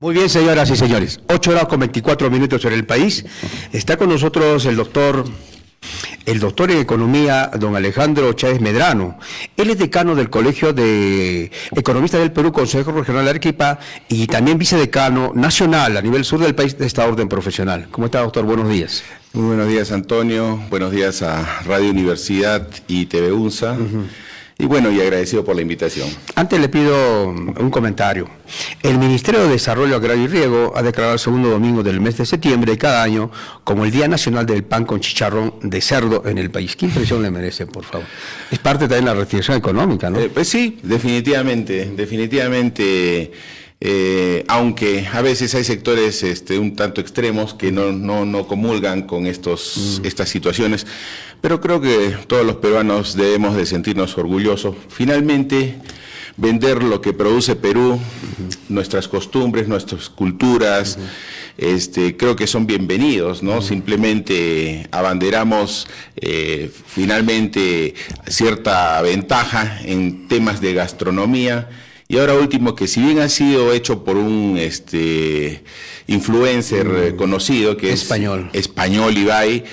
Muy bien, señoras y señores. 8:24 en el país. Está con nosotros el doctor en Economía, don Alejandro Chávez Medrano. Él es decano del Colegio de Economistas del Perú, Consejo Regional de Arequipa, y también vicedecano nacional a nivel sur del país de esta orden profesional. ¿Cómo está, doctor? Buenos días. Muy buenos días, Antonio. Buenos días a Radio Universidad y TV UNSA. Y bueno, y agradecido por la invitación. Antes le pido un comentario. El Ministerio de Desarrollo Agrario y Riego ha declarado el segundo domingo del mes de septiembre de cada año como el Día Nacional del Pan con Chicharrón de Cerdo en el país. ¿Qué impresión le merece, por favor? Es parte también de la reactivación económica, ¿no? Pues sí, definitivamente. Aunque a veces hay sectores un tanto extremos que no comulgan con estas situaciones, pero creo que todos los peruanos debemos de sentirnos orgullosos. Finalmente, vender lo que produce Perú, nuestras costumbres, nuestras culturas, creo que son bienvenidos, ¿no? Simplemente abanderamos finalmente cierta ventaja en temas de gastronomía. Y ahora último, que si bien ha sido hecho por un influencer conocido, que es español Ibai,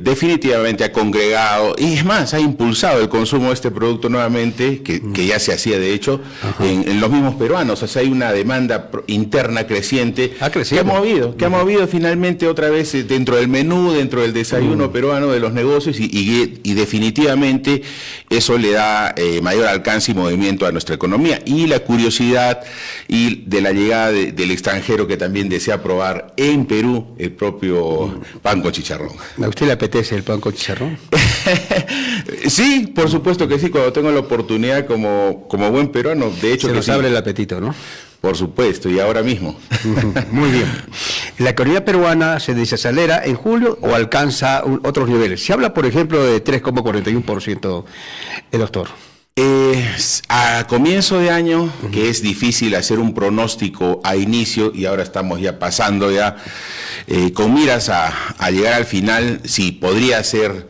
definitivamente ha congregado, y es más, ha impulsado el consumo de este producto nuevamente, que ya se hacía de hecho, en los mismos peruanos. O sea, hay una demanda interna creciente, que ha movido finalmente otra vez dentro del menú, dentro del desayuno peruano de los negocios, y definitivamente eso le da mayor alcance y movimiento a nuestra economía, y la curiosidad y de la llegada del extranjero que también desea probar en Perú el propio pan con chicharrón. ¿A usted le apetece el pan con chicharrón? Sí, por supuesto que sí, cuando tengo la oportunidad como buen peruano, de hecho se que nos abre el apetito, ¿no? Por supuesto, y ahora mismo. Muy bien. La economía peruana se desacelera en julio o alcanza otros niveles. Se habla, por ejemplo, de 3,41%, doctor. A comienzo de año, que es difícil hacer un pronóstico a inicio, y ahora estamos ya pasando con miras a llegar al final, sí, podría ser,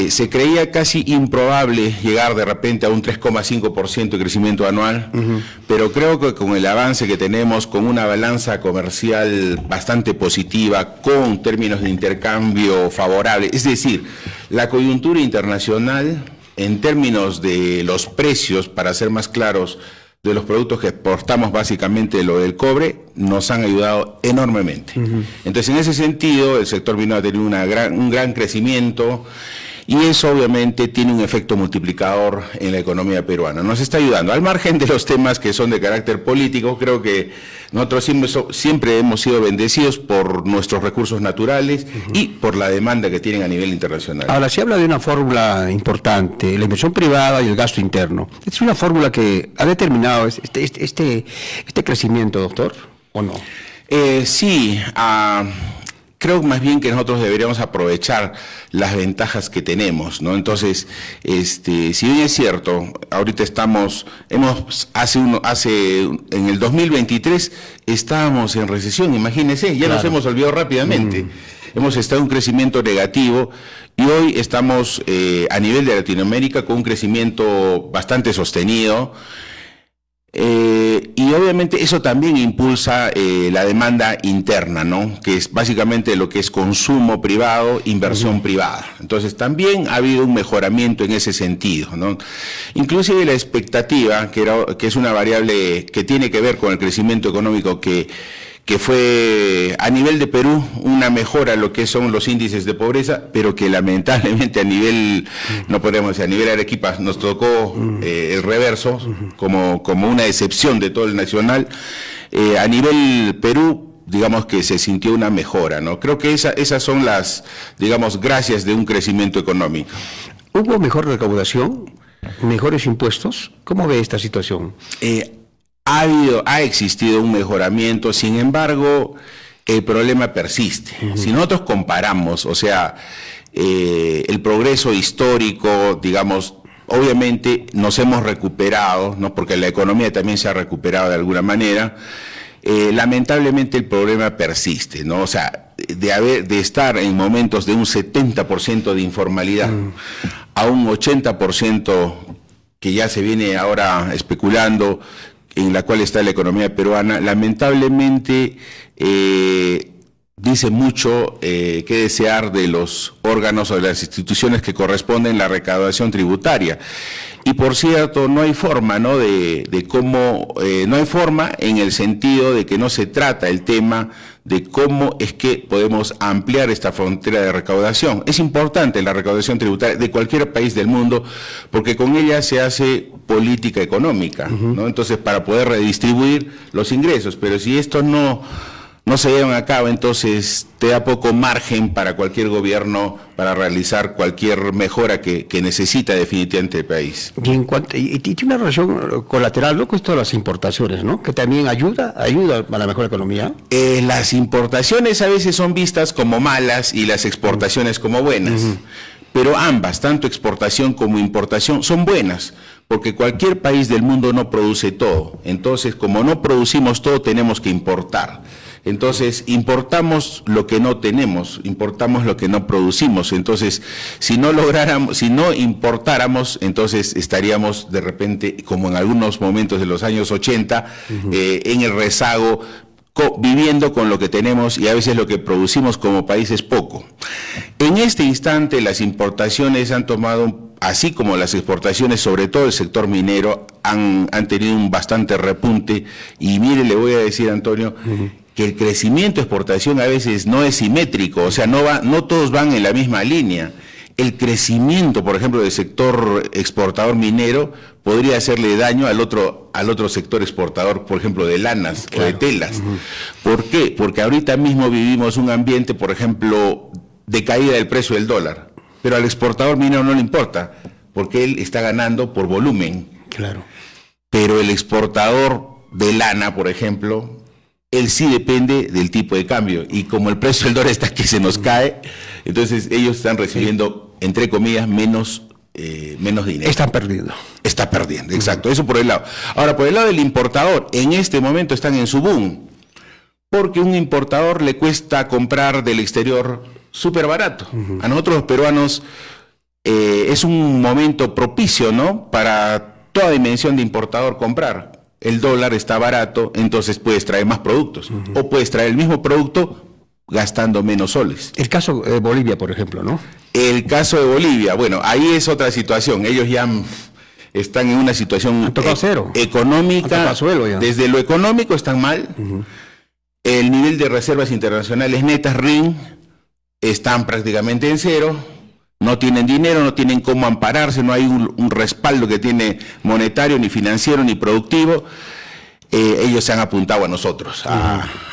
se creía casi improbable llegar de repente a un 3,5% de crecimiento anual, pero creo que con el avance que tenemos, con una balanza comercial bastante positiva, con términos de intercambio favorables, es decir, la coyuntura internacional, en términos de los precios, para ser más claros, de los productos que exportamos, básicamente lo del cobre, nos han ayudado enormemente. Entonces, en ese sentido, el sector vino a tener un gran crecimiento, y eso obviamente tiene un efecto multiplicador en la economía peruana. Nos está ayudando. Al margen de los temas que son de carácter político, creo que nosotros siempre hemos sido bendecidos por nuestros recursos naturales y por la demanda que tienen a nivel internacional. Ahora, se habla de una fórmula importante, la inversión privada y el gasto interno. ¿Es una fórmula que ha determinado este crecimiento, doctor, o no? Sí, creo más bien que nosotros deberíamos aprovechar las ventajas que tenemos, ¿no? Entonces, si bien es cierto, ahorita en el 2023 estábamos en recesión, imagínense, ya nos hemos olvidado rápidamente. Hemos estado en un crecimiento negativo, y hoy estamos a nivel de Latinoamérica con un crecimiento bastante sostenido. Y obviamente eso también impulsa la demanda interna, ¿no? Que es básicamente lo que es consumo privado, inversión privada. Entonces también ha habido un mejoramiento en ese sentido, ¿no? Inclusive la expectativa, que es una variable que tiene que ver con el crecimiento económico, que fue a nivel de Perú una mejora en lo que son los índices de pobreza, pero que lamentablemente a nivel, no podemos decir, a nivel Arequipa nos tocó el reverso, como una excepción de todo el nacional. A nivel Perú, digamos que se sintió una mejora, ¿no? Creo que esas son las, digamos, gracias de un crecimiento económico. ¿Hubo mejor recaudación? ¿Mejores impuestos? ¿Cómo ve esta situación? Ha existido un mejoramiento, sin embargo, el problema persiste. Si nosotros comparamos, o sea, el progreso histórico, digamos, obviamente nos hemos recuperado, ¿no? Porque la economía también se ha recuperado de alguna manera. Lamentablemente el problema persiste, ¿no? O sea, de estar en momentos de un 70% de informalidad a un 80% que ya se viene ahora especulando en la cual está la economía peruana, lamentablemente dice mucho que desear de los órganos o de las instituciones que corresponden la recaudación tributaria. Y por cierto, no hay forma, ¿no?, de cómo, no hay forma en el sentido de que no se trata el tema de cómo es que podemos ampliar esta frontera de recaudación. Es importante la recaudación tributaria de cualquier país del mundo porque con ella se hace política económica, ¿no? Entonces, para poder redistribuir los ingresos, pero si esto no se llevan a cabo, entonces te da poco margen para cualquier gobierno para realizar cualquier mejora que necesita definitivamente el país. Y tiene una relación colateral, ¿no?, con esto de las importaciones, ¿no?, que también ayuda a la mejor economía. Las importaciones a veces son vistas como malas y las exportaciones como buenas, pero ambas, tanto exportación como importación, son buenas, porque cualquier país del mundo no produce todo. Entonces, como no producimos todo, tenemos que importar. Entonces, importamos lo que no tenemos, importamos lo que no producimos. Entonces, si no importáramos, entonces estaríamos de repente, como en algunos momentos de los años 80, en el rezago, viviendo con lo que tenemos, y a veces lo que producimos como país es poco. En este instante, las importaciones han tomado, así como las exportaciones, sobre todo el sector minero, han tenido un bastante repunte. Y mire, le voy a decir, Antonio, que el crecimiento de exportación a veces no es simétrico, o sea, no todos van en la misma línea. El crecimiento, por ejemplo, del sector exportador minero podría hacerle daño al otro sector exportador, por ejemplo, de lanas, claro, o de telas. ¿Por qué? Porque ahorita mismo vivimos un ambiente, por ejemplo, de caída del precio del dólar, pero al exportador minero no le importa, porque él está ganando por volumen. Claro. Pero el exportador de lana, por ejemplo, él sí depende del tipo de cambio, y como el precio del dólar está que se nos cae, entonces ellos están recibiendo, entre comillas, menos dinero. Están perdiendo. Está perdiendo, exacto. Eso por el lado. Ahora, por el lado del importador, en este momento están en su boom, porque un importador le cuesta comprar del exterior súper barato. A nosotros los peruanos es un momento propicio, ¿no?, para toda dimensión de importador comprar. El dólar está barato, entonces puedes traer más productos, o puedes traer el mismo producto gastando menos soles. El caso de Bolivia, por ejemplo, ¿no? El caso de Bolivia, bueno, ahí es otra situación. Ellos ya están en una situación económica. Desde lo económico están mal. El nivel de reservas internacionales netas, RIN, están prácticamente en cero. No tienen dinero, no tienen cómo ampararse, no hay un respaldo que tiene monetario, ni financiero, ni productivo. Ellos se han apuntado a nosotros,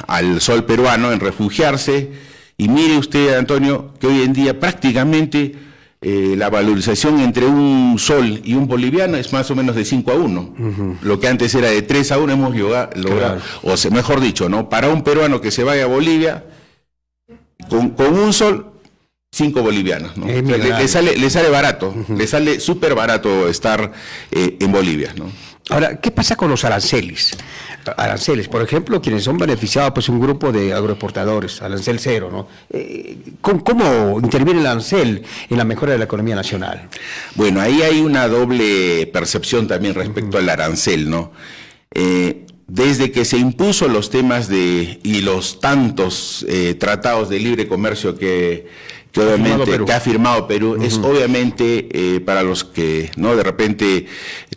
al sol peruano, en refugiarse. Y mire usted, Antonio, que hoy en día prácticamente la valorización entre un sol y un boliviano es más o menos de 5-1. Lo que antes era de 3-1 hemos logrado, claro. O sea, mejor dicho, ¿no?, para un peruano que se vaya a Bolivia, con un sol, 5 bolivianos, ¿no? Le sale barato, le sale súper barato estar en Bolivia, ¿no? Ahora, ¿qué pasa con los aranceles? Aranceles, por ejemplo, quienes son beneficiados, pues un grupo de agroexportadores, arancel cero, ¿no? ¿Cómo interviene el arancel en la mejora de la economía nacional? Bueno, ahí hay una doble percepción también respecto al arancel, ¿no? Desde que se impuso los temas y los tantos tratados de libre comercio que obviamente ha firmado Perú, es obviamente para los que no de repente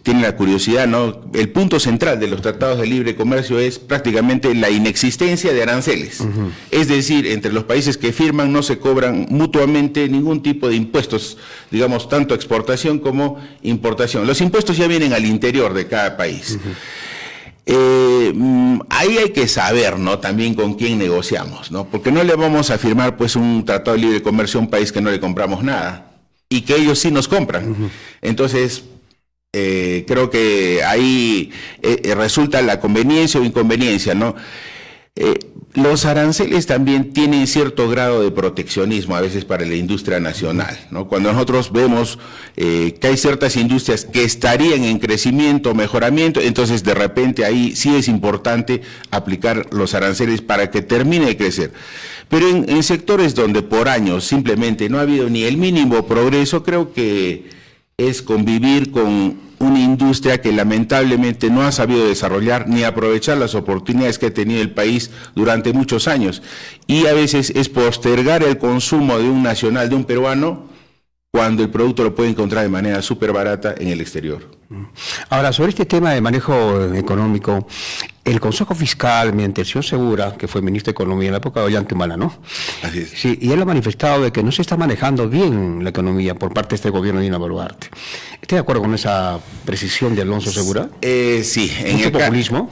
tienen la curiosidad, ¿no?, el punto central de los tratados de libre comercio es prácticamente la inexistencia de aranceles. Es decir, entre los países que firman no se cobran mutuamente ningún tipo de impuestos, digamos, tanto exportación como importación. Los impuestos ya vienen al interior de cada país. Ahí hay que saber, ¿no?, también con quién negociamos, ¿no?, porque no le vamos a firmar pues un tratado de libre comercio a un país que no le compramos nada y que ellos sí nos compran. Entonces, creo que ahí resulta la conveniencia o inconveniencia, ¿no? Los aranceles también tienen cierto grado de proteccionismo a veces para la industria nacional, ¿no? Cuando nosotros vemos que hay ciertas industrias que estarían en crecimiento, mejoramiento, entonces de repente ahí sí es importante aplicar los aranceles para que termine de crecer. Pero en sectores donde por años simplemente no ha habido ni el mínimo progreso, creo que es convivir con una industria que lamentablemente no ha sabido desarrollar ni aprovechar las oportunidades que ha tenido el país durante muchos años. Y a veces es postergar el consumo de un nacional, de un peruano, cuando el producto lo puede encontrar de manera súper barata en el exterior. Ahora, sobre este tema de manejo económico, el Consejo Fiscal, mediante el señor Segura, que fue ministro de Economía en la época de Ollanta, ¿no? Así es. Sí, y él ha manifestado de que no se está manejando bien la economía por parte de este gobierno de Dina Boluarte. ¿Está de acuerdo con esa precisión de Alonso Segura? Sí. En el populismo.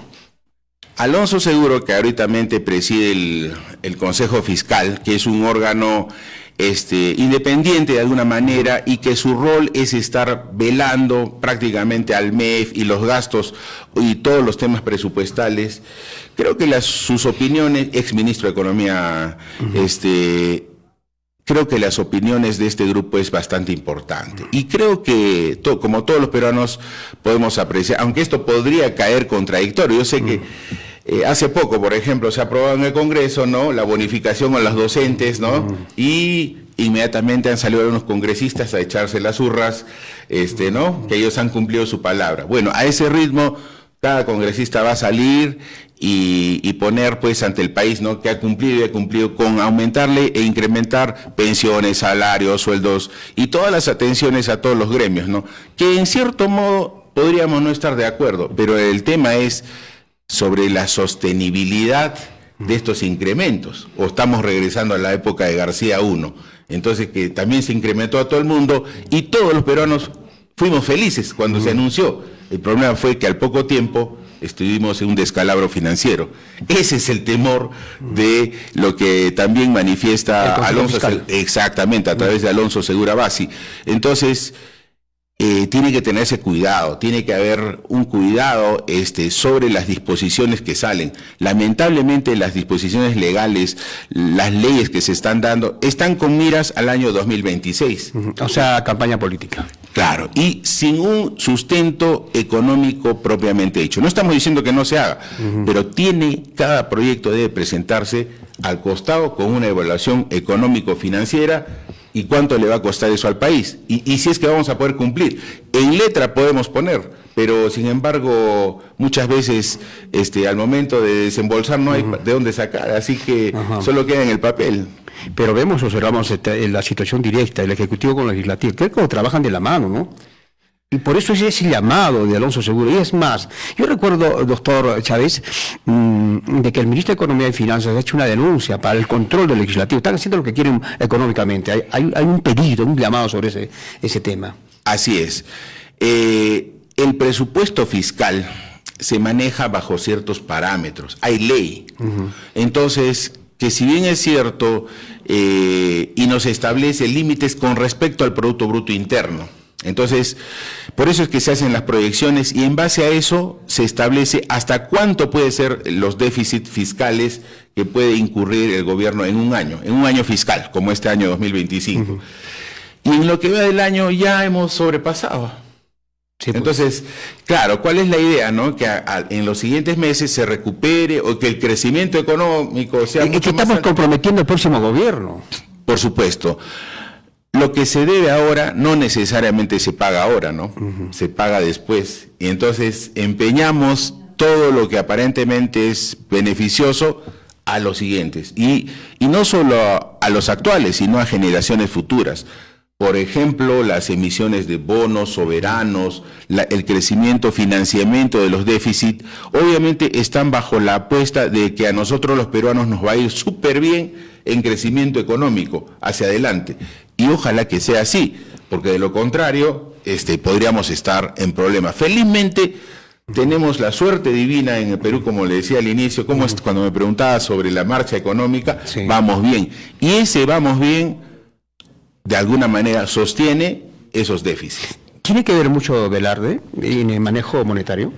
Alonso Seguro, que ahorita preside el Consejo Fiscal, que es un órgano independiente de alguna manera y que su rol es estar velando prácticamente al MEF y los gastos y todos los temas presupuestales. Creo que sus opiniones, ex ministro de Economía, creo que las opiniones de este grupo es bastante importante. Y creo que, como todos los peruanos, podemos apreciar, aunque esto podría caer contradictorio. Yo sé que hace poco, por ejemplo, se aprobó en el Congreso, ¿no?, la bonificación a los docentes, ¿no? Y inmediatamente han salido algunos congresistas a echarse las urras, ¿no?, que ellos han cumplido su palabra. Bueno, a ese ritmo, cada congresista va a salir y poner pues ante el país, ¿no?, que ha cumplido y ha cumplido con aumentarle e incrementar pensiones, salarios, sueldos y todas las atenciones a todos los gremios, ¿no?, que en cierto modo podríamos no estar de acuerdo, pero el tema es sobre la sostenibilidad de estos incrementos, o estamos regresando a la época de García I, entonces que también se incrementó a todo el mundo y todos los peruanos fuimos felices cuando se anunció. El problema fue que al poco tiempo estuvimos en un descalabro financiero. Ese es el temor de lo que también manifiesta Alonso, exactamente, a través de Alonso Segura Bassi. Entonces, tiene que tenerse cuidado, tiene que haber un cuidado sobre las disposiciones que salen. Lamentablemente las disposiciones legales, las leyes que se están dando, están con miras al año 2026. O sea, campaña política. Claro, y sin un sustento económico propiamente hecho. No estamos diciendo que no se haga, pero cada proyecto debe presentarse al costado con una evaluación económico-financiera y cuánto le va a costar eso al país. Y si es que vamos a poder cumplir. En letra podemos poner, pero sin embargo muchas veces al momento de desembolsar no hay de dónde sacar, así que solo queda en el papel. Pero observamos la situación directa, el Ejecutivo con el Legislativo, creo que trabajan de la mano, ¿no? Y por eso es ese llamado de Alonso Segura. Y es más, yo recuerdo, doctor Chávez, de que el ministro de Economía y Finanzas ha hecho una denuncia para el control del Legislativo. Están haciendo lo que quieren económicamente. Hay un pedido, un llamado sobre ese tema. Así es. El presupuesto fiscal se maneja bajo ciertos parámetros. Hay ley. Entonces, que si bien es cierto y nos establece límites con respecto al Producto Bruto Interno, entonces, por eso es que se hacen las proyecciones y en base a eso se establece hasta cuánto puede ser los déficits fiscales que puede incurrir el gobierno en un año fiscal, como este año 2025. Y en lo que va del año ya hemos sobrepasado. Sí, pues. Entonces, claro, ¿cuál es la idea, no? Que en los siguientes meses se recupere o que el crecimiento económico sea mucho que estamos comprometiendo al próximo gobierno. Por supuesto. Lo que se debe ahora no necesariamente se paga ahora, ¿no? Se paga después. Y entonces empeñamos todo lo que aparentemente es beneficioso a los siguientes. Y no solo a los actuales, sino a generaciones futuras. Por ejemplo, las emisiones de bonos soberanos, el crecimiento, financiamiento de los déficits, obviamente están bajo la apuesta de que a nosotros los peruanos nos va a ir súper bien en crecimiento económico hacia adelante. Y ojalá que sea así, porque de lo contrario podríamos estar en problemas. Felizmente tenemos la suerte divina en el Perú, como le decía al inicio, como cuando me preguntaba sobre la marcha económica, sí. Vamos bien. Y ese vamos bien, de alguna manera, sostiene esos déficits. ¿Tiene que ver mucho Velarde en el manejo monetario?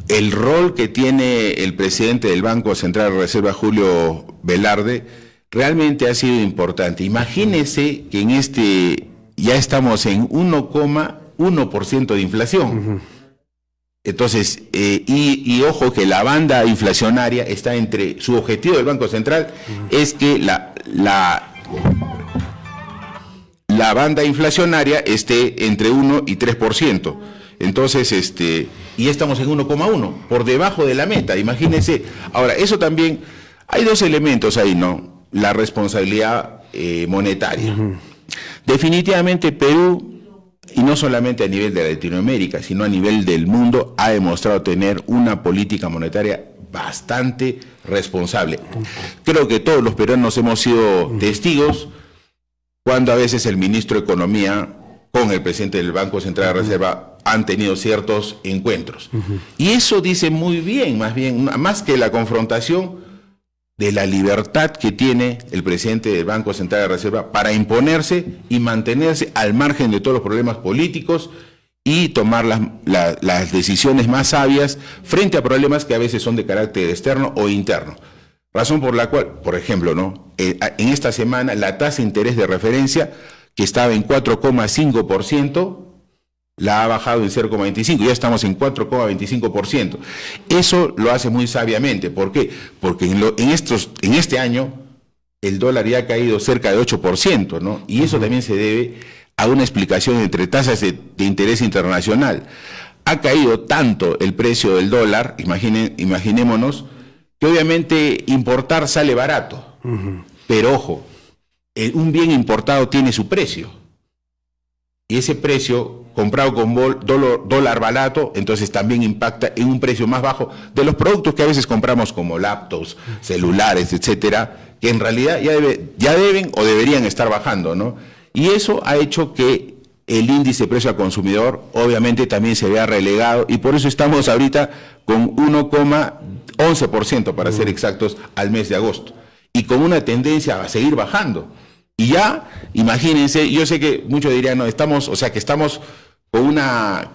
El rol que tiene el presidente del Banco Central de Reserva, Julio Velarde, realmente ha sido importante. Imagínese que ya estamos en 1,1% de inflación. Entonces, y ojo que la banda inflacionaria está su objetivo del Banco Central es que la banda inflacionaria esté entre 1 y 3%. Entonces, y estamos en 1,1, por debajo de la meta, imagínense. Ahora, eso también, hay dos elementos ahí, ¿no? La responsabilidad monetaria. Definitivamente Perú, y no solamente a nivel de Latinoamérica, sino a nivel del mundo, ha demostrado tener una política monetaria bastante responsable. Creo que todos los peruanos hemos sido testigos cuando a veces el ministro de Economía con el presidente del Banco Central de Reserva han tenido ciertos encuentros. Y eso dice muy bien, más que la confrontación, de la libertad que tiene el presidente del Banco Central de Reserva para imponerse y mantenerse al margen de todos los problemas políticos y tomar las decisiones más sabias frente a problemas que a veces son de carácter externo o interno. Razón por la cual, por ejemplo, ¿no? En esta semana la tasa de interés de referencia, que estaba en 4,5%, la ha bajado en 0,25%, ya estamos en 4,25%. Eso lo hace muy sabiamente. ¿Por qué? Porque en este año el dólar ya ha caído cerca de 8%, ¿no? Y eso también se debe a una explicación entre tasas de interés internacional. Ha caído tanto el precio del dólar, imaginémonos, que obviamente importar sale barato. Pero ojo, un bien importado tiene su precio. Y ese precio, comprado con dólar barato, entonces también impacta en un precio más bajo de los productos que a veces compramos como laptops, celulares, etcétera, que en realidad ya deben o deberían estar bajando, ¿no? Y eso ha hecho que el índice de precio al consumidor obviamente también se vea relegado, y por eso estamos ahorita con 1,11% para ser exactos al mes de agosto, y con una tendencia a seguir bajando. Y ya, imagínense, yo sé que muchos dirían, no,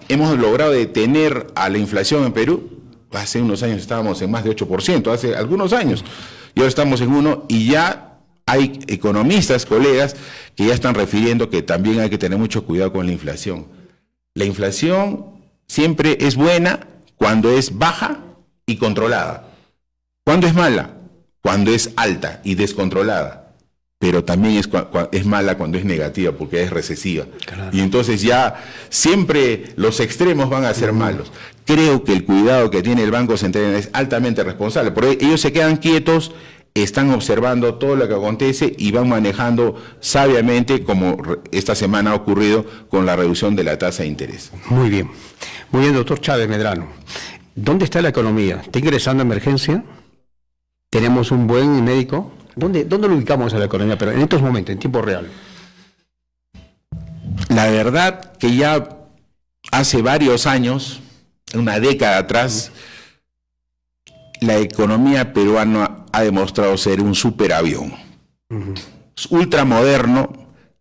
hemos logrado detener a la inflación en Perú. Hace unos años estábamos en más de 8%, hace algunos años, y ahora estamos en 1%, y ya hay economistas, colegas, que ya están refiriendo que también hay que tener mucho cuidado con la inflación. La inflación siempre es buena cuando es baja y controlada. ¿Cuándo es mala? Cuando es alta y descontrolada. Pero también es mala cuando es negativa, porque es recesiva. Claro. Y entonces ya siempre los extremos van a ser malos. Creo que el cuidado que tiene el Banco Central es altamente responsable, porque ellos se quedan quietos, están observando todo lo que acontece y van manejando sabiamente, como esta semana ha ocurrido con la reducción de la tasa de interés. Muy bien, doctor Chávez Medrano. ¿Dónde está la economía? ¿Está ingresando a emergencia? ¿Tenemos un buen médico? ¿Dónde lo ubicamos a la economía, pero en estos momentos, en tiempo real? La verdad que ya hace varios años, una década atrás, la economía peruana ha demostrado ser un superavión. Ultramoderno,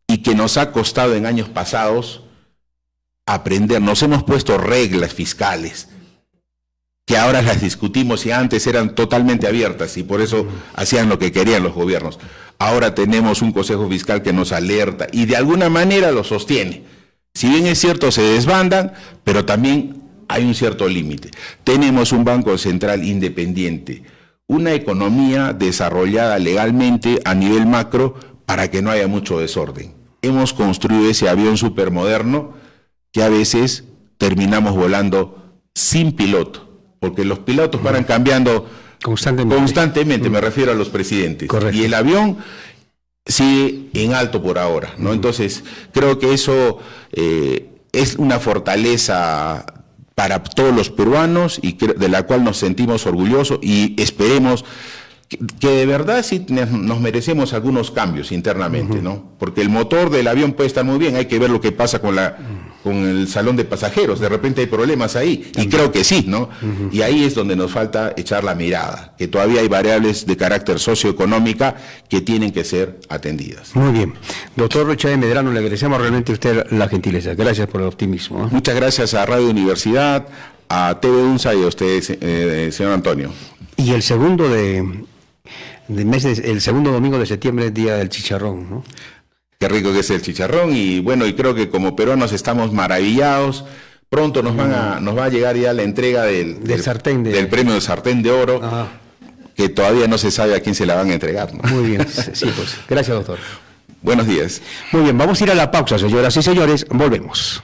y que nos ha costado en años pasados aprender. Nos hemos puesto reglas fiscales que ahora las discutimos y antes eran totalmente abiertas y por eso hacían lo que querían los gobiernos. Ahora tenemos un Consejo Fiscal que nos alerta y de alguna manera lo sostiene. Si bien es cierto, se desbandan, pero también hay un cierto límite. Tenemos un Banco Central independiente, una economía desarrollada legalmente a nivel macro para que no haya mucho desorden. Hemos construido ese avión supermoderno que a veces terminamos volando sin piloto, porque los pilotos paran cambiando constantemente, me refiero a los presidentes. Correcto. Y el avión sigue en alto por ahora, ¿no? Entonces, creo que eso es una fortaleza para todos los peruanos y de la cual nos sentimos orgullosos y esperemos que de verdad sí nos merecemos algunos cambios internamente, ¿no? Porque el motor del avión puede estar muy bien, hay que ver lo que pasa con el salón de pasajeros, de repente hay problemas ahí, y creo que sí, ¿no? Y ahí es donde nos falta echar la mirada, que todavía hay variables de carácter socioeconómica que tienen que ser atendidas. Muy bien. Doctor Chávez Medrano, le agradecemos realmente a usted la gentileza. Gracias por el optimismo, ¿eh? Muchas gracias a Radio Universidad, a TV UNSA y a usted, señor Antonio. Y el segundo el segundo domingo de septiembre es Día del Chicharrón, ¿no? Qué rico que es el chicharrón, y bueno, y creo que como peruanos estamos maravillados. Pronto nos va a llegar ya la entrega del premio de Sartén de Oro. Ajá. Que todavía no se sabe a quién se la van a entregar, ¿no? Muy bien, sí, pues. Gracias, doctor. Buenos días. Muy bien, vamos a ir a la pausa, señoras y señores, volvemos.